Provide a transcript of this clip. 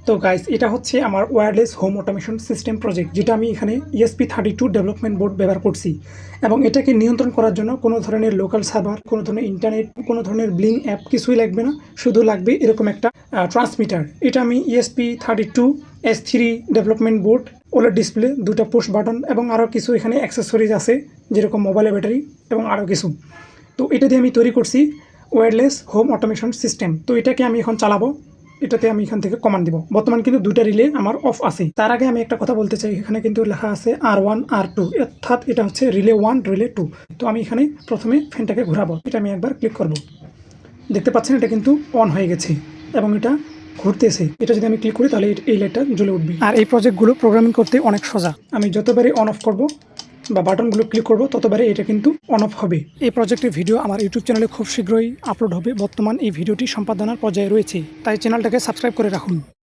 তো গাইস, এটা হচ্ছে আমার wireless home automation system project, যেটা আমি এখানে ESP32 ডেভেলপমেন্ট বোর্ড ব্যবহার করছি। এবং এটাকে নিয়ন্ত্রণ করার জন্য কোনো ধরনের লোকাল সার্ভার, কোনো ধরনের ইন্টারনেট, কোনো ধরনের ব্লিং অ্যাপ কিছুই লাগবে না, শুধু লাগবে এরকম একটা ট্রান্সমিটার। এটা আমি ESP32S3 development board, OLED display, দুটো পুশ বাটন এবং আরও কিছু এখানে অ্যাক্সেসরিজ আছে, যেরকম মোবাইলের ব্যাটারি এবং আরও কিছু। তো এটা দিয়ে আমি তৈরি করছি ওয়্যারলেস হোম অটোমেশন সিস্টেম। তো এটাকে আমি এখন চালাবো। এটাতে আমি এখান থেকে কমান্ড দিব। বর্তমান কিন্তু দুইটা রিলে আমার অফ আছে। তার আগে আমি একটা কথা বলতে চাই, এখানে কিন্তু লেখা আছে R1 R2, অর্থাৎ এটা হচ্ছে রিলে 1 রিলে 2। তো আমি এখানে প্রথমে ফ্যানটাকে ঘোরাবো। এটা আমি একবার ক্লিক করব। দেখতে পাচ্ছেন এটা কিন্তু অন হয়ে গেছে এবং এটা ঘুরতেছে। এটা যদি আমি ক্লিক করি তাহলে এই লাইটটা জ্বলে উঠবে। আর এই প্রজেক্টগুলো প্রোগ্রামিং করতে অনেক সোজা। আমি যতবারই অন অফ করব বা বাটনগুলো ক্লিক করব ততবারে এটা কিন্তু অন অফ হবে। এই প্রজেক্টের ভিডিও আমার ইউটিউব চ্যানেলে খুব শীঘ্রই আপলোড হবে। বর্তমান এই ভিডিওটি সম্পাদনার পর্যায়ে রয়েছে, তাই চ্যানেলটাকে সাবস্ক্রাইব করে রাখুন।